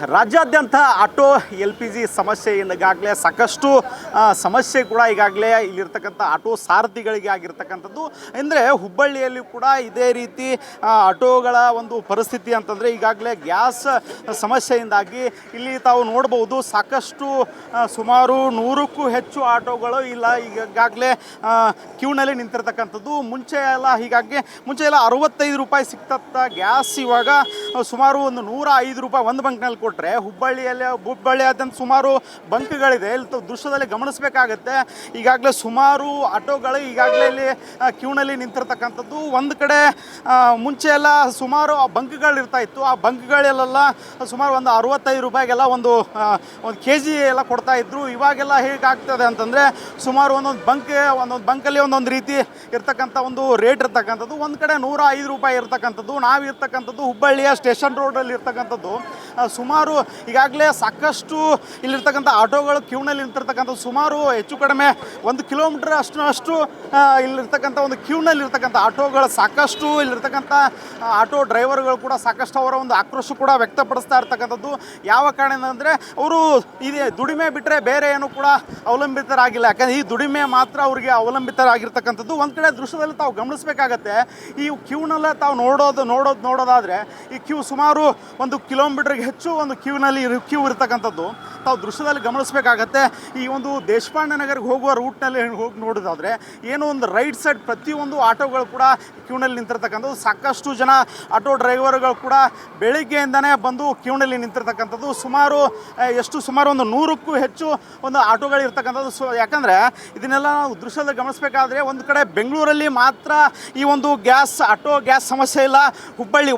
ರಾಜ್ಯಾದ್ಯಂತ auto LPG ಸಮಸ್ಯೆ ಈಗಾಗಲೇ ಸಾಕಷ್ಟು ಸಮಸ್ಯೆ ಕೂಡ ಈಗಾಗಲೇ ಇಲ್ಲಿರ್ತಕ್ಕಂಥ ಆಟೋ ಸಾರಥಿಗಳಿಗೆ ಆಗಿರ್ತಕ್ಕಂಥದ್ದು. ಅಂದರೆ ಹುಬ್ಬಳ್ಳಿಯಲ್ಲಿ ಕೂಡ ಇದೇ ರೀತಿ ಆಟೋಗಳ ಒಂದು ಪರಿಸ್ಥಿತಿ ಅಂತಂದರೆ ಈಗಾಗಲೇ ಗ್ಯಾಸ್ ಸಮಸ್ಯೆಯಿಂದಾಗಿ ಇಲ್ಲಿ ತಾವು ನೋಡ್ಬೋದು ಸಾಕಷ್ಟು ಸುಮಾರು 100ಕ್ಕೂ ಹೆಚ್ಚು ಆಟೋಗಳು ಇಲ್ಲ ಈಗಾಗಲೇ ಕ್ಯೂನಲ್ಲಿ ನಿಂತಿರ್ತಕ್ಕಂಥದ್ದು. ಮುಂಚೆ ಎಲ್ಲ 65 ರೂಪಾಯಿ ಸಿಗ್ತತ್ತ ಗ್ಯಾಸ್ ಇವಾಗ ಸುಮಾರು ಒಂದು 105 ರೂಪಾಯಿ ಒಂದು ಬಂಕ್ನಲ್ಲಿ ಕೊಟ್ಟರೆ ಹುಬ್ಬಳ್ಳಿಯಾದ್ಯಂತ ಸುಮಾರು ಬಂಕ್ಗಳಿದೆ. ಇಲ್ಲಿ ದೃಶ್ಯದಲ್ಲಿ ಗಮನಿಸಬೇಕಾಗತ್ತೆ. ಈಗಾಗಲೇ ಸುಮಾರು ಆಟೋಗಳು ಈಗಾಗಲೇ ಇಲ್ಲಿ ಕ್ಯೂನಲ್ಲಿ ನಿಂತಿರ್ತಕ್ಕಂಥದ್ದು. ಒಂದು ಕಡೆ ಮುಂಚೆ ಎಲ್ಲ ಸುಮಾರು ಬಂಕ್ಗಳು ಇರ್ತಾಯಿತ್ತು. ಆ ಬಂಕ್ಗಳೆಲ್ಲ ಸುಮಾರು ಒಂದು 65 ರೂಪಾಯಿಗೆಲ್ಲ ಒಂದು KG ಎಲ್ಲ ಕೊಡ್ತಾಯಿದ್ರು. ಇವಾಗೆಲ್ಲ ಹೇಗಾಗ್ತದೆ ಅಂತಂದರೆ ಸುಮಾರು ಒಂದೊಂದು ಬಂಕಲ್ಲಿ ಒಂದೊಂದು ರೀತಿ ಇರ್ತಕ್ಕಂಥ ಒಂದು ರೇಟ್ ಇರ್ತಕ್ಕಂಥದ್ದು. ಒಂದು ಕಡೆ 105 ರೂಪಾಯಿ ಇರ್ತಕ್ಕಂಥದ್ದು. ನಾವು ಇರ್ತಕ್ಕಂಥದ್ದು ಹುಬ್ಬಳ್ಳಿಯ ಸ್ಟೇಷನ್ ರೋಡಲ್ಲಿ ಇರ್ತಕ್ಕಂಥದ್ದು. ಸುಮಾರು ಈಗಾಗಲೇ ಸಾಕಷ್ಟು ಇಲ್ಲಿರ್ತಕ್ಕಂಥ ಆಟೋಗಳು ಕ್ಯೂನಲ್ಲಿ ನಿಂತಿರ್ತಕ್ಕಂಥದ್ದು. ಸುಮಾರು ಹೆಚ್ಚು ಕಡಿಮೆ 1 ಕಿಲೋಮೀಟ್ರ್ ಅಷ್ಟು ಇಲ್ಲಿರ್ತಕ್ಕಂಥ ಒಂದು ಕ್ಯೂನಲ್ಲಿ ಇರ್ತಕ್ಕಂಥ ಆಟೋಗಳು ಸಾಕಷ್ಟು ಇಲ್ಲಿರ್ತಕ್ಕಂಥ ಆಟೋ ಡ್ರೈವರ್ಗಳು ಕೂಡ ಸಾಕಷ್ಟು ಅವರ ಒಂದು ಆಕ್ರೋಶ ಕೂಡ ವ್ಯಕ್ತಪಡಿಸ್ತಾ ಇರ್ತಕ್ಕಂಥದ್ದು. ಯಾವ ಕಾರಣದಿಂದ ಅಂದರೆ ಅವರು ಇದೇ ದುಡಿಮೆ ಬಿಟ್ಟರೆ ಬೇರೆ ಏನು ಕೂಡ ಅವಲಂಬಿತರಾಗಿಲ್ಲ. ಯಾಕಂದರೆ ಈ ದುಡಿಮೆ ಮಾತ್ರ ಅವರಿಗೆ ಅವಲಂಬಿತರಾಗಿರ್ತಕ್ಕಂಥದ್ದು. ಒಂದು ಕಡೆ ದೃಶ್ಯದಲ್ಲಿ ತಾವು ಗಮನಿಸಬೇಕಾಗತ್ತೆ. ಈ ಕ್ಯೂನೆಲ್ಲ ತಾವು ನೋಡೋದಾದರೆ ಈ ಕ್ಯೂ ಸುಮಾರು 1 ಕಿಲೋಮೀಟ್ರಿಗೆ ಹೆಚ್ಚು ಒಂದು ಕ್ಯೂ ಇರ್ತಕ್ಕಂಥದ್ದು ತಾವು ದೃಶ್ಯದಲ್ಲಿ ಗಮನಿಸಬೇಕಾಗತ್ತೆ. ಈ ಒಂದು ದೇಶಪಾಂಡೆ ನಗರಿಗೆ ಹೋಗುವ ರೂಟ್ನಲ್ಲಿ ಹೋಗಿ ನೋಡೋದಾದರೆ ಏನೋ ಒಂದು ರೈಟ್ ಸೈಡ್ ಪ್ರತಿಯೊಂದು ಆಟೋಗಳು ಕೂಡ ಕ್ಯೂನಲ್ಲಿ ನಿಂತಿರ್ತಕ್ಕಂಥದ್ದು. ಸಾಕಷ್ಟು ಜನ ಆಟೋ ಡ್ರೈವರ್ಗಳು ಕೂಡ ಬೆಳಿಗ್ಗೆಯಿಂದನೇ ಬಂದು ಕ್ಯೂನಲ್ಲಿ ನಿಂತಿರ್ತಕ್ಕಂಥದ್ದು. ಸುಮಾರು ಒಂದು 100ಕ್ಕೂ ಹೆಚ್ಚು ಒಂದು ಆಟೋಗಳು ಇರ್ತಕ್ಕಂಥದ್ದು. ಯಾಕಂದರೆ ಇದನ್ನೆಲ್ಲ ನಾವು ದೃಶ್ಯದಲ್ಲಿ ಗಮನಿಸಬೇಕಾದ್ರೆ ಒಂದು ಕಡೆ ಬೆಂಗಳೂರಲ್ಲಿ ಮಾತ್ರ ಈ ಒಂದು ಆಟೋ ಗ್ಯಾಸ್ ಸಮಸ್ಯೆ ಇಲ್ಲ.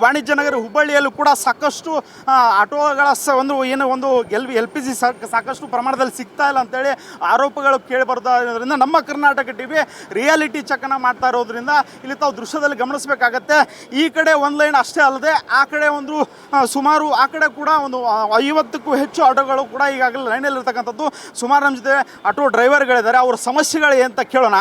ವಾಣಿಜ್ಯ ನಗರ ಹುಬ್ಬಳ್ಳಿಯಲ್ಲೂ ಕೂಡ ಸಾಕಷ್ಟು ಆಟೋಗಳ ಒಂದು LPG ಸಾಕಷ್ಟು ಪ್ರಮಾಣದಲ್ಲಿ ಸಿಗ್ತಾ ಇಲ್ಲ ಅಂತೇಳಿ ಆರೋಪಗಳು ಕೇಳಿ ಬರೋದ್ರಿಂದ ನಮ್ಮ ಕರ್ನಾಟಕ TV ರಿಯಾಲಿಟಿ ಚೆಕ್ಕನ್ನು ಮಾಡ್ತಾ ಇರೋದ್ರಿಂದ ಇಲ್ಲಿ ತಾವು ದೃಶ್ಯದಲ್ಲಿ ಗಮನಿಸಬೇಕಾಗತ್ತೆ. ಈ ಕಡೆ ಒಂದು ಲೈನ್ ಅಷ್ಟೇ ಅಲ್ಲದೆ ಆ ಕಡೆ ಸುಮಾರು ಆ ಕಡೆ ಕೂಡ ಒಂದು 50ಕ್ಕೂ ಹೆಚ್ಚು ಆಟೋಗಳು ಕೂಡ ಈಗಾಗಲೇ ಲೈನಲ್ಲಿ ಇರ್ತಕ್ಕಂಥದ್ದು. ಸುಮಾರು ನಮ್ಮ ಜೊತೆ ಆಟೋ ಡ್ರೈವರ್ಗಳಿದ್ದಾರೆ. ಅವ್ರ ಸಮಸ್ಯೆಗಳು ಅಂತ ಕೇಳೋಣ.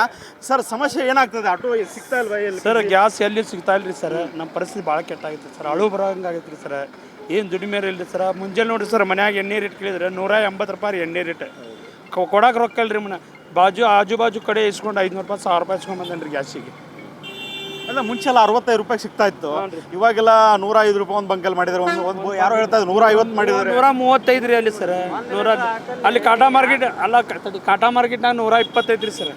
ಸರ್, ಸಮಸ್ಯೆ ಏನಾಗ್ತದೆ? ಆಟೋ ಸಿಗ್ತಾ ಇಲ್ವಾ? ಸರ್, ಗ್ಯಾಸ್ ಎಲ್ಲಿ ಸಿಗ್ತಾ ಇಲ್ರಿ ಸರ್. ನಮ್ಮ ಪರಿಸ್ಥಿತಿ ಭಾಳ ಕೆಟ್ಟಾಗೈತೆ ಸರ್. ಅಳು ಬರೋಂಗಾಗೈತೆ ರೀ ಸರ್. ಏನು ದುಡಿಮೆ ಇಲ್ರಿ ಸರ್. ಮುಂಜಾನೆ ನೋಡಿರಿ ಸರ್, ಮನ್ಯಾಗ ಎಣ್ಣೆ ರೇಟ್ ಕೇಳಿದ್ರೆ 180 ರೂಪಾಯಿ ಎಣ್ಣೆ ರೇಟ್ ಕೊಡಕ್ಕೆ ರೊಕ್ಕ ಇಲ್ರಿ. ಆಜು ಬಾಜು ಕಡೆ ಇಸ್ಕೊಂಡು 500 ರೂಪಾಯಿ 1000 ರೂಪಾಯಿ ಇಸ್ಕೊಂಡು ಬಂದೇನ್ರಿ ಗ್ಯಾಸಿಗೆ. ಅಲ್ಲ, ಮುಂಚೆಲ್ಲ 65 ರೂಪಾಯಿ ಸಿಗ್ತಾ ಇತ್ತು. ಇವಾಗೆಲ್ಲ 105 ರೂಪಾಯಿ ಒಂದು ಬಂಕಲ್ಲಿ ಮಾಡಿದ್ದಾರೆ. ಯಾರೋ ಹೇಳ್ತಾ ಇದ್ರು 150 ಮಾಡಿದ್ದಾರೆ. 135 ರೀ ಅಲ್ಲಿ ಸರ್. ಅಲ್ಲಿ ಕಾಟಾ ಮಾರ್ಕೆಟ್ನಾಗ 125 ರೀ ಸರ್.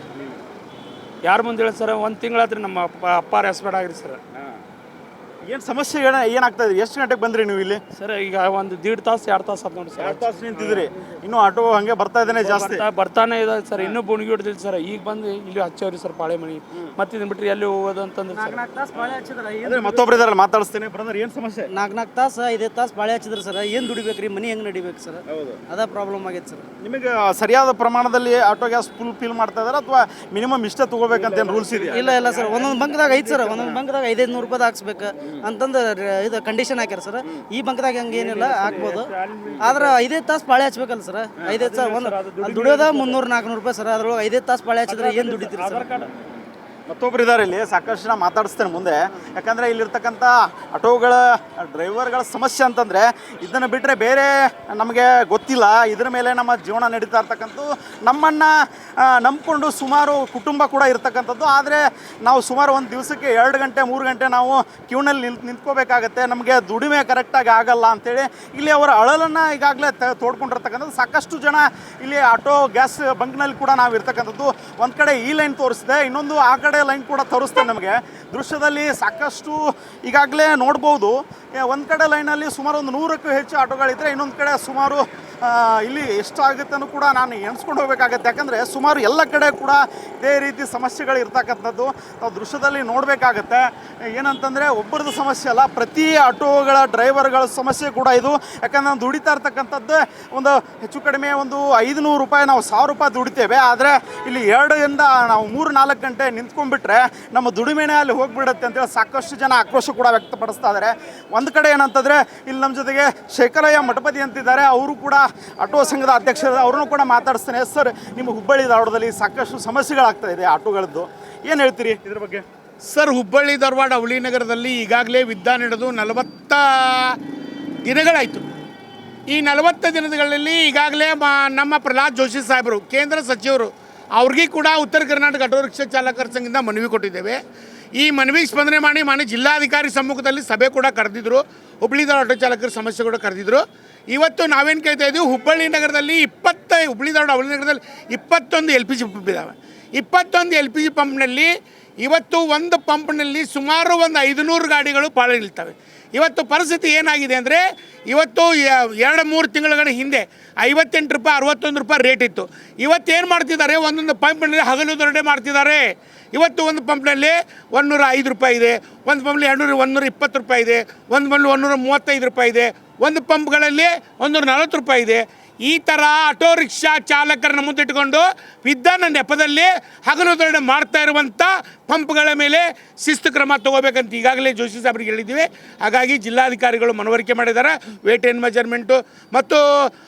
ಯಾರು ಮುಂದೆ ಹೇಳಿ ಸರ್? ಒಂದು ತಿಂಗಳಾದ್ರಿ ನಮ್ಮ ಅಪ್ಪಾರ ಹೆಸ್ಬೇಡ ಆಗ್ರಿ ಸರ್. ಏನು ಸಮಸ್ಯೆ ಏನಾಗ್ತದೆ? ಎಷ್ಟು ಗಂಟೆಗೆ ಬಂದ್ರಿ ನೀವು ಇಲ್ಲಿ? ಸರ್, ಈಗ 1.5 ತಾಸು 2 ತಾಸು ಆಯ್ತು ನೋಡಿ ಸರ್. 2 ತಾಸು ನಿಂತಿದ್ರಿ. ಇನ್ನೂ ಆಟೋ ಹಂಗೆ ಬರ್ತಾ ಇದ್ದಾನೆ, ಜಾಸ್ತಿ ಬರ್ತಾನೆ ಇದೆ ಸರ್. ಇನ್ನೂ ಬುಣಿಗಿ ಹೊಡೆದಿಲ್ಲ ಸರ್. ಈಗ ಬಂದು ಇಲ್ಲಿ ಹಚ್ಚವ್ರಿ ಸರ್ ಪಾಳೆ ಮನಿ. ಮತ್ತೆ ಇದನ್ನ ಬಿಟ್ಟರೆ ಎಲ್ಲಿ ಹೋಗೋದು ಅಂತಂದ್ರೆ ಮತ್ತೊಬ್ರು ಇದಾರಲ್ಲ, ಮಾತಾಡಿಸ್ತೇನೆ. ಬ್ರದರ್, ಏನು ಸಮಸ್ಯೆ? 4 ತಾಸು 5 ತಾಸು ಪಾಳೆ ಹಚ್ಚಿದ್ರು ಸರ್. ಏನು ದುಡಿಬೇಕ್ರಿ? ಮನಿ ಹೆಂಗೆ ನಡಿಬೇಕು ಸರ್? ಅದ ಪ್ರಾಬ್ಲಮ್ ಆಗೈತೆ ಸರ್. ನಿಮಗೆ ಸರಿಯಾದ ಪ್ರಮಾಣದಲ್ಲಿ ಆಟೋ ಗ್ಯಾಸ್ ಫಿಲ್ ಮಾಡ್ತಾ ಇದಾರೆ ಅಥವಾ ಮಿನಿಮಮ್ ಇಷ್ಟೇ ತಗೋಬೇಕಂತ ಏನು ರೂಲ್ಸ್ ಇದೆಯಾ? ಇಲ್ಲ ಸರ್. ಒಂದೊಂದು ಬಂಕ್ದಾಗ ಐತೆ ಸರ್. ಒಂದೊಂದು ಬಂಕ್ದಾಗ 500 ರೂಪಾಯಿ ಹಾಕ್ಸ್ಬೇಕು ಅಂತಂದು ಇದು ಕಂಡೀಷನ್ ಹಾಕ್ಯಾರ ಸರ್. ಈ ಬಂಕ್ದಾಗ ಹಂಗೆ ಏನಿಲ್ಲ, ಹಾಕ್ಬೋದು. ಆದ್ರೆ 5 ತಾಸು ಪಾಳೆ ಹಚ್ಬೇಕಲ್ಲ ಸರ್. 5 ತಾಸು ಅಲ್ಲಿ ದುಡಿಯೋದ 300-400 ರೂಪಾಯಿ ಸರ್. ಅದ್ರೊಳಗೆ 5 ತಾಸು ಪಾಳೆ ಹಚ್ಚಿದ್ರೆ ಏನು ದುಡಿತೀರಿ ಸರ್? ಮತ್ತೊಬ್ರು ಇದ್ದಾರೆ ಇಲ್ಲಿ, ಸಾಕಷ್ಟು ಜನ ಮಾತಾಡಿಸ್ತೇನೆ ಮುಂದೆ. ಯಾಕಂದರೆ ಇಲ್ಲಿರ್ತಕ್ಕಂಥ ಆಟೋಗಳ ಡ್ರೈವರ್ಗಳ ಸಮಸ್ಯೆ ಅಂತಂದರೆ ಇದನ್ನು ಬಿಟ್ಟರೆ ಬೇರೆ ನಮಗೆ ಗೊತ್ತಿಲ್ಲ. ಇದ್ರ ಮೇಲೆ ನಮ್ಮ ಜೀವನ ನಡೀತಾ ಇರ್ತಕ್ಕಂಥದ್ದು. ನಮ್ಮನ್ನು ನಂಬಿಕೊಂಡು ಸುಮಾರು ಕುಟುಂಬ ಕೂಡ ಇರ್ತಕ್ಕಂಥದ್ದು. ಆದರೆ ನಾವು ಸುಮಾರು ಒಂದು ದಿವಸಕ್ಕೆ 2 ಗಂಟೆ 3 ಗಂಟೆ ನಾವು ಕ್ಯೂನಲ್ಲಿ ನಿಂತ್ಕೋಬೇಕಾಗತ್ತೆ. ನಮಗೆ ದುಡಿಮೆ ಕರೆಕ್ಟಾಗಿ ಆಗಲ್ಲ ಅಂಥೇಳಿ ಇಲ್ಲಿ ಅವರ ಅಳಲನ್ನು ಈಗಾಗಲೇ ತೋಡ್ಕೊಂಡಿರ್ತಕ್ಕಂಥದ್ದು. ಸಾಕಷ್ಟು ಜನ ಇಲ್ಲಿ ಆಟೋ ಗ್ಯಾಸ್ ಬಂಕ್ನಲ್ಲಿ ಕೂಡ ನಾವು ಇರ್ತಕ್ಕಂಥದ್ದು. ಒಂದು ಕಡೆ ಈ ಲೈನ್ ತೋರಿಸಿದೆ, ಇನ್ನೊಂದು ಆ ಕಡೆ ಲೈನ್ ಕೂಡ ತೋರಿಸ್ತೇನೆ. ನಮಗೆ ದೃಶ್ಯದಲ್ಲಿ ಸಾಕಷ್ಟು ಈಗಾಗಲೇ ನೋಡ್ಬೋದು. ಒಂದು ಕಡೆ ಲೈನಲ್ಲಿ ಸುಮಾರು ಒಂದು 100ಕ್ಕೂ ಹೆಚ್ಚು ಆಟೋಗಳಿದ್ದರೆ ಇನ್ನೊಂದು ಕಡೆ ಸುಮಾರು ಇಲ್ಲಿ ಎಷ್ಟಾಗುತ್ತೆ ಕೂಡ ನಾನು ಎಣಿಸ್ಕೊಂಡು ಹೋಗಬೇಕಾಗತ್ತೆ. ಯಾಕಂದರೆ ಸುಮಾರು ಎಲ್ಲ ಕಡೆ ಕೂಡ ಇದೇ ರೀತಿ ಸಮಸ್ಯೆಗಳು ಇರ್ತಕ್ಕಂಥದ್ದು ನಾವು ದೃಶ್ಯದಲ್ಲಿ ನೋಡಬೇಕಾಗತ್ತೆ. ಏನಂತಂದರೆ ಒಬ್ಬರದ್ದು ಸಮಸ್ಯೆ ಅಲ್ಲ, ಪ್ರತಿ ಆಟೋಗಳ ಡ್ರೈವರ್ಗಳ ಸಮಸ್ಯೆ ಕೂಡ ಇದು. ಯಾಕಂದರೆ ನಾವು ದುಡಿತಾ ಇರ್ತಕ್ಕಂಥದ್ದು ಒಂದು ಹೆಚ್ಚು ಕಡಿಮೆ ಒಂದು 500 ರೂಪಾಯಿ, ನಾವು 1000 ರೂಪಾಯಿ ದುಡಿತೇವೆ. ಆದರೆ ಇಲ್ಲಿ 2ರಿಂದ ನಾವು 3-4 ಗಂಟೆ ನಿಂತ್ಕೊಂಡ್ಬಿಟ್ರೆ ನಮ್ಮ ದುಡಿಮೆನೇ ಅಲ್ಲಿ ಹೋಗಿಬಿಡುತ್ತೆ ಅಂತೇಳಿ ಸಾಕಷ್ಟು ಜನ ಆಕ್ರೋಶ ಕೂಡ ವ್ಯಕ್ತಪಡಿಸ್ತಾ ಇದ್ದಾರೆ. ಒಂದು ಕಡೆ ಏನಂತಂದರೆ ಇಲ್ಲಿ ನಮ್ಮ ಜೊತೆಗೆ ಶೇಖರಯ್ಯ ಮಠಪತಿ ಅಂತಿದ್ದಾರೆ. ಅವರು ಕೂಡ ಆಟೋ ಸಂಘದ ಅಧ್ಯಕ್ಷರು. ಅವ್ರನ್ನೂ ಕೂಡ ಮಾತಾಡಿಸ್ತೇನೆ. ಸರ್, ನಿಮ್ಮ ಹುಬ್ಬಳ್ಳಿ ಧಾರವಾಡದಲ್ಲಿ ಸಾಕಷ್ಟು ಸಮಸ್ಯೆಗಳಾಗ್ತಾ ಇದೆ ಆಟೋಗಳದ್ದು, ಏನು ಹೇಳ್ತೀರಿ ಇದ್ರ ಬಗ್ಗೆ? ಸರ್, ಹುಬ್ಬಳ್ಳಿ ಧಾರವಾಡ ಅವಳಿ ನಗರದಲ್ಲಿ ಈಗಾಗಲೇ ವಿದ್ಯಾ ನಡೆದು 40 ದಿನಗಳಾಯಿತು. ಈ 40 ದಿನಗಳಲ್ಲಿ ಈಗಾಗಲೇ ನಮ್ಮ ಪ್ರಹ್ಲಾದ್ ಜೋಶಿ ಸಾಹೇಬರು ಕೇಂದ್ರ ಸಚಿವರು ಅವ್ರಿಗೆ ಕೂಡ ಉತ್ತರ ಕರ್ನಾಟಕ ಆಟೋ ರಿಕ್ಷಾ ಚಾಲಕರ ಸಂಘದಿಂದ ಮನವಿ ಕೊಟ್ಟಿದ್ದೇವೆ. ಈ ಮನವಿಗೆ ಸ್ಪಂದನೆ ಮಾಡಿ ಮಾನ್ಯ ಜಿಲ್ಲಾಧಿಕಾರಿ ಸಮ್ಮುಖದಲ್ಲಿ ಸಭೆ ಕೂಡ ಕರೆದಿದ್ರು. ಹುಬ್ಬಳ್ಳಿ ಧಾರವಾಡ ಆಟೋ ಚಾಲಕರ ಸಮಸ್ಯೆ ಕೂಡ ಕರೆದಿದ್ರು. ಇವತ್ತು ನಾವೇನು ಕೇಳ್ತಾ ಇದ್ದೀವಿ, ಹುಬ್ಬಳ್ಳಿ ನಗರದಲ್ಲಿ ಹುಬ್ಬಳ್ಳಿ ಧಾರವಾಡ ಹುಬ್ಬಳ್ಳಿ ನಗರದಲ್ಲಿ 21 LPG ಪಂಪ್ ಇದ್ದಾವೆ. 21 LPG ಪಂಪ್ನಲ್ಲಿ ಇವತ್ತು ಒಂದು ಪಂಪ್ನಲ್ಲಿ ಸುಮಾರು ಒಂದು 500 ಗಾಡಿಗಳು ಪಾಳೆ ನಿಲ್ತವೆ. ಇವತ್ತು ಪರಿಸ್ಥಿತಿ ಏನಾಗಿದೆ ಅಂದರೆ, ಇವತ್ತು 2-3 ತಿಂಗಳ ಹಿಂದೆ 58 ರೂಪಾಯಿ 61 ರೂಪಾಯಿ ರೇಟ್ ಇತ್ತು. ಇವತ್ತೇನು ಮಾಡ್ತಿದ್ದಾರೆ, ಒಂದೊಂದು ಪಂಪ್ನಲ್ಲಿ ಹಗಲು ದೊರಡೆ ಮಾಡ್ತಿದ್ದಾರೆ. ಇವತ್ತು ಒಂದು ಪಂಪ್ನಲ್ಲಿ 105 ರೂಪಾಯಿ ಇದೆ, ಒಂದು ಪಂಪ್ನಲ್ಲಿ 120 ರೂಪಾಯಿ ಇದೆ, ಒಂದು ಪಂಪ್ನಲ್ಲಿ 135 ರೂಪಾಯಿ ಇದೆ, ಒಂದು ಪಂಪ್ಗಳಲ್ಲಿ 140 ರೂಪಾಯಿ ಇದೆ. ಈ ಥರ ಆಟೋ ರಿಕ್ಷಾ ಚಾಲಕರನ್ನ ಮುಂದಿಟ್ಟುಕೊಂಡು ವಿಧಾನ ನೆಪದಲ್ಲಿ ಹಗಲು ದೊರಡೆ ಮಾಡ್ತಾ ಇರುವಂಥ ಪಂಪ್ಗಳ ಮೇಲೆ ಶಿಸ್ತು ಕ್ರಮ ತಗೋಬೇಕಂತ ಈಗಾಗಲೇ ಜೋಶಿ ಸಾಹೇಬ್ರಿಗೆ ಹೇಳಿದ್ದೀವಿ. ಹಾಗಾಗಿ ಜಿಲ್ಲಾಧಿಕಾರಿಗಳು ಮನವರಿಕೆ ಮಾಡಿದ್ದಾರೆ. ವೇಟ್ ಆ್ಯಂಡ್ ಮೆಜರ್ಮೆಂಟು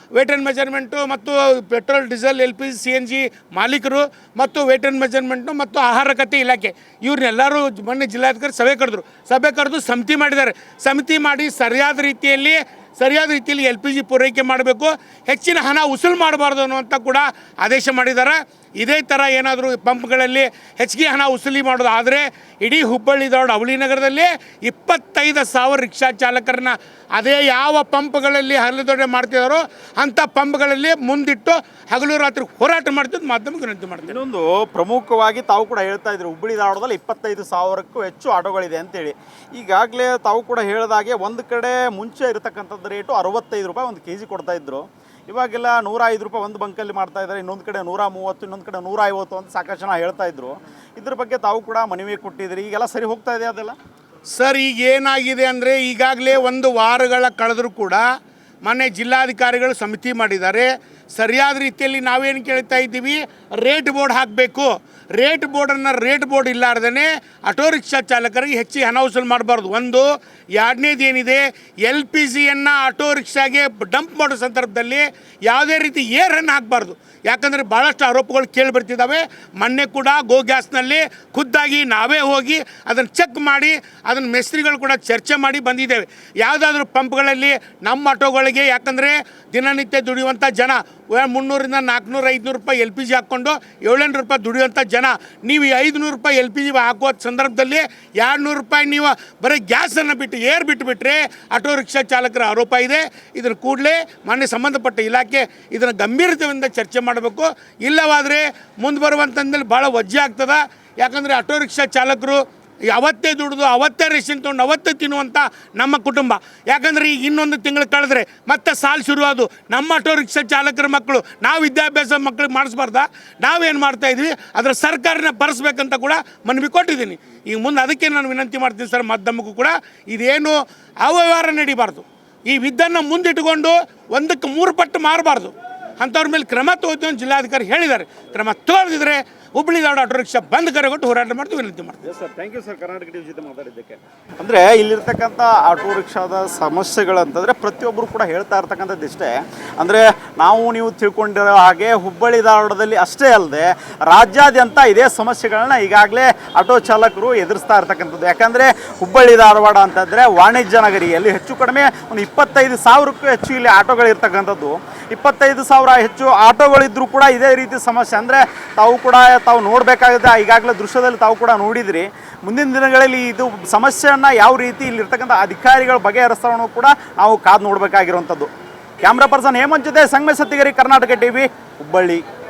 ಮತ್ತು ಪೆಟ್ರೋಲ್, ಡೀಸೆಲ್, LPG, CNG ಮಾಲೀಕರು ಮತ್ತು ವೇಟ್ ಆ್ಯಂಡ್ ಮೆಜರ್ಮೆಂಟು ಮತ್ತು ಆಹಾರ ಖಾತೆ ಇಲಾಖೆ ಇವ್ರನ್ನೆಲ್ಲರೂ ಮೊನ್ನೆ ಜಿಲ್ಲಾಧಿಕಾರಿ ಸಭೆ ಕರೆದು ಸಮಿತಿ ಮಾಡಿದ್ದಾರೆ. ಸಮಿತಿ ಮಾಡಿ ಸರಿಯಾದ ರೀತಿಯಲ್ಲಿ LPG ಪೂರೈಕೆ ಮಾಡಬೇಕು, ಹೆಚ್ಚಿನ ಹಣ ವಸೂಲು ಮಾಡಬಾರ್ದು ಅನ್ನುವಂಥ ಕೂಡ ಆದೇಶ ಮಾಡಿದ್ದಾರೆ. ಇದೇ ಥರ ಏನಾದರೂ ಪಂಪ್ಗಳಲ್ಲಿ ಹೆಚ್ಚಿಗೆ ಹಣ ವಸೂಲಿ ಮಾಡೋದು ಆದರೆ ಇಡೀ ಹುಬ್ಬಳ್ಳಿ ಧಾರವಾಡ ಹುಬ್ಬಳ್ಳಿ ನಗರದಲ್ಲಿ 25,000 ರಿಕ್ಷಾ ಚಾಲಕರನ್ನ ಅದೇ ಯಾವ ಪಂಪ್ಗಳಲ್ಲಿ ಹಗಲು ದೊಡ್ಡೆ ಮಾಡ್ತಿದ್ದಾರೋ ಅಂಥ ಪಂಪ್ಗಳಲ್ಲಿ ಮುಂದಿಟ್ಟು ಹಗಲು ರಾತ್ರಿ ಹೋರಾಟ ಮಾಡ್ತಿದ್ದು ಮಾಧ್ಯಮಕ್ಕೆ ವಿನಂತಿ ಮಾಡ್ತೀನಿ. ಇನ್ನೊಂದು ಪ್ರಮುಖವಾಗಿ ತಾವು ಕೂಡ ಹೇಳ್ತಾ ಇದ್ರು, ಹುಬ್ಬಳ್ಳಿ ಧಾರವಾಡದಲ್ಲಿ 25,000ಕ್ಕೂ ಹೆಚ್ಚು ಆಟೋಗಳಿದೆ ಅಂತೇಳಿ. ಈಗಾಗಲೇ ತಾವು ಕೂಡ ಹೇಳಿದಾಗೆ ಒಂದು ಕಡೆ ಮುಂಚೆ ಇರತಕ್ಕಂಥದ್ದು ರೇಟು 65 ರೂಪಾಯಿ ಒಂದು KG ಕೊಡ್ತಾ ಇದ್ರು. ಇವಾಗೆಲ್ಲ 105 ರೂಪಾಯಿ ಒಂದು ಬಂಕಲ್ಲಿ ಮಾಡ್ತಾ ಇದ್ದಾರೆ, ಇನ್ನೊಂದು ಕಡೆ 130, ಇನ್ನೊಂದು ಕಡೆ 150 ಅಂತ ಸಾಕಷ್ಟು ಜನ ಹೇಳ್ತಾ ಇದ್ರು. ಇದ್ರ ಬಗ್ಗೆ ತಾವು ಕೂಡ ಮನವಿ ಕೊಟ್ಟಿದ್ರಿ, ಈಗೆಲ್ಲ ಸರಿ ಹೋಗ್ತಾ ಇದೆ ಅದೆಲ್ಲ? ಸರ್, ಈಗ ಏನಾಗಿದೆ ಅಂದರೆ, ಈಗಾಗಲೇ 1 ವಾರಗಳ ಕಳೆದರೂ ಕೂಡ ಮೊನ್ನೆ ಜಿಲ್ಲಾಧಿಕಾರಿಗಳು ಸಮಿತಿ ಮಾಡಿದ್ದಾರೆ. ಸರಿಯಾದ ರೀತಿಯಲ್ಲಿ ನಾವೇನು ಕೇಳ್ತಾ ಇದ್ದೀವಿ, ರೇಟ್ ಬೋರ್ಡ್ ಹಾಕಬೇಕು. ರೇಟ್ ಬೋರ್ಡ್ ಇಲ್ಲಾರ್ದೇ ಆಟೋ ರಿಕ್ಷಾ ಚಾಲಕರಿಗೆ ಹೆಚ್ಚಿಗೆ ಹಣ ವಸೂಲು ಮಾಡಬಾರ್ದು. ಒಂದು. ಎರಡನೇದು ಏನಿದೆ, LPGಯನ್ನು ಆಟೋ ರಿಕ್ಷಾಗೆ ಡಂಪ್ ಮಾಡೋ ಸಂದರ್ಭದಲ್ಲಿ ಯಾವುದೇ ರೀತಿ ಏರನ್ನು ಹಾಕಬಾರ್ದು. ಯಾಕಂದರೆ ಭಾಳಷ್ಟು ಆರೋಪಗಳು ಕೇಳಿ ಬರ್ತಿದ್ದಾವೆ. ಮೊನ್ನೆ ಕೂಡ ಗೋ ಗ್ಯಾಸ್ನಲ್ಲಿ ಖುದ್ದಾಗಿ ನಾವೇ ಹೋಗಿ ಅದನ್ನು ಚೆಕ್ ಮಾಡಿ ಅದನ್ನು ಮೇಸ್ತ್ರಿಗಳು ಕೂಡ ಚರ್ಚೆ ಮಾಡಿ ಬಂದಿದ್ದೇವೆ. ಯಾವುದಾದ್ರೂ ಪಂಪ್ಗಳಲ್ಲಿ ನಮ್ಮ ಆಟೋಗಳಿಗೆ, ಯಾಕಂದರೆ ದಿನನಿತ್ಯ ದುಡಿಯುವಂಥ ಜನ 300ರಿಂದ 400, 500 ರೂಪಾಯಿ LPG ಹಾಕ್ಕೊಂಡು 700 ರೂಪಾಯಿ ದುಡಿಯುವಂಥ ಜನ, ನೀವು 500 ರೂಪಾಯಿ LPG ಹಾಕುವ ಸಂದರ್ಭದಲ್ಲಿ 200 ರೂಪಾಯಿ ನೀವು ಬರೀ ಗ್ಯಾಸನ್ನು ಬಿಟ್ಟು ಬಿಟ್ಟುಬಿಟ್ರೆ ಆಟೋ ರಿಕ್ಷಾ ಚಾಲಕರ ಆರೋಪ ಇದೆ. ಇದನ್ನು ಕೂಡಲೇ ಮಾನ್ಯ ಸಂಬಂಧಪಟ್ಟ ಇಲಾಖೆ ಇದನ್ನು ಗಂಭೀರತೆಯಿಂದ ಚರ್ಚೆ ಮಾಡಬೇಕು. ಇಲ್ಲವಾದರೆ ಮುಂದೆ ಬರುವಂಥದ್ದಲ್ಲಿ ಭಾಳ ವಜ್ಜೆ ಆಗ್ತದೆ. ಯಾಕಂದರೆ ಆಟೋ ರಿಕ್ಷಾ ಚಾಲಕರು ಅವತ್ತೇ ದುಡಿದು ಅವತ್ತೇ ರೇಷನ್ ತೊಗೊಂಡು ಅವತ್ತೇ ತಿನ್ನುವಂಥ ನಮ್ಮ ಕುಟುಂಬ. ಯಾಕಂದರೆ ಈಗ ಇನ್ನೊಂದು ತಿಂಗಳು ಕಳೆದ್ರೆ ಮತ್ತೆ ಸಾಲು ಶುರುವಾದು. ನಮ್ಮ ಆಟೋ ರಿಕ್ಷಾ ಚಾಲಕರ ಮಕ್ಕಳು, ನಾವು ವಿದ್ಯಾಭ್ಯಾಸ ಮಕ್ಕಳಿಗೆ ಮಾಡಿಸ್ಬಾರ್ದ? ನಾವೇನು ಮಾಡ್ತಾಯಿದ್ವಿ, ಅದರ ಸರ್ಕಾರನ ಬರೆಸ್ಬೇಕಂತ ಕೂಡ ಮನವಿ ಕೊಟ್ಟಿದ್ದೀನಿ. ಈಗ ಮುಂದೆ ಅದಕ್ಕೆ ನಾನು ವಿನಂತಿ ಮಾಡ್ತೀನಿ ಸರ್, ಮಾಧ್ಯಮಕ್ಕೂ ಕೂಡ ಇದೇನು ಅವ್ಯವಹಾರ ನಡೀಬಾರ್ದು. ಈ ವಿದ್ದನ್ನು ಮುಂದಿಟ್ಟುಕೊಂಡು 1ಕ್ಕೆ 3 ಪಟ್ಟು ಮಾರಬಾರ್ದು. ಅಂಥವ್ರ ಮೇಲೆ ಕ್ರಮ ತಗೋತೀವಿ ಅಂತ ಜಿಲ್ಲಾಧಿಕಾರಿ ಹೇಳಿದ್ದಾರೆ. ಕ್ರಮ ತಗೊಳ್ದಿದ್ರೆ ಹುಬ್ಬಳ್ಳಿ ಧಾರವಾಡ ಆಟೋ ರಿಕ್ಷಾ ಬಂದ್ ಕರೆಗೊಟ್ಟು ಹೋರಾಟ ಮಾಡ್ತೀವಿ, ವಿನಂತಿ ಮಾಡ್ತೀವಿ. Sir, thank you sir, Karnataka TV ಜೊತೆ ಮಾತಾಡಿದ್ದಕ್ಕೆ. ಅಂದರೆ ಇಲ್ಲಿರ್ತಕ್ಕಂಥ ಆಟೋ ರಿಕ್ಷಾದ ಸಮಸ್ಯೆಗಳಂತಂದರೆ ಪ್ರತಿಯೊಬ್ಬರು ಕೂಡ ಹೇಳ್ತಾ ಇರ್ತಕ್ಕಂಥದ್ದು ಇಷ್ಟೇ. ಅಂದರೆ ನೀವು ತಿಳ್ಕೊಂಡಿರೋ ಹಾಗೆ ಹುಬ್ಬಳ್ಳಿ ಧಾರವಾಡದಲ್ಲಿ ಅಷ್ಟೇ ಅಲ್ಲದೆ ರಾಜ್ಯಾದ್ಯಂತ ಇದೇ ಸಮಸ್ಯೆಗಳನ್ನ ಈಗಾಗಲೇ ಆಟೋ ಚಾಲಕರು ಎದುರಿಸ್ತಾ ಇರ್ತಕ್ಕಂಥದ್ದು. ಯಾಕಂದರೆ ಹುಬ್ಬಳ್ಳಿ ಧಾರವಾಡ ಅಂತಂದರೆ ವಾಣಿಜ್ಯ ನಗರಿ, ಅಲ್ಲಿ ಹೆಚ್ಚು ಕಡಿಮೆ ಒಂದು 25,000ಕ್ಕೂ ಹೆಚ್ಚು ಇಲ್ಲಿ ಆಟೋಗಳಿರ್ತಕ್ಕಂಥದ್ದು. 25,000 ಹೆಚ್ಚು ಆಟೋಗಳಿದ್ದರೂ ಕೂಡ ಇದೇ ರೀತಿ ಸಮಸ್ಯೆ. ಅಂದರೆ ತಾವು ನೋಡಬೇಕಾಗುತ್ತೆ, ಈಗಾಗಲೇ ದೃಶ್ಯದಲ್ಲಿ ತಾವು ಕೂಡ ನೋಡಿದ್ರಿ. ಮುಂದಿನ ದಿನಗಳಲ್ಲಿ ಇದು ಸಮಸ್ಯೆಯನ್ನು ಯಾವ ರೀತಿ ಇಲ್ಲಿರ್ತಕ್ಕಂಥ ಅಧಿಕಾರಿಗಳು ಬಗೆಹರಿಸ್ತಾರೋ ಕೂಡ ನಾವು ಕಾದು ನೋಡಬೇಕಾಗಿರುವಂಥದ್ದು. ಕ್ಯಾಮ್ರಾ ಪರ್ಸನ್ ಹೇಮಂತ್ ಜೊತೆ ಸಂಗಮೇಶ್ ಸತ್ತಿಗೇರಿ, ಕರ್ನಾಟಕ ಟಿವಿ, ಹುಬ್ಬಳ್ಳಿ.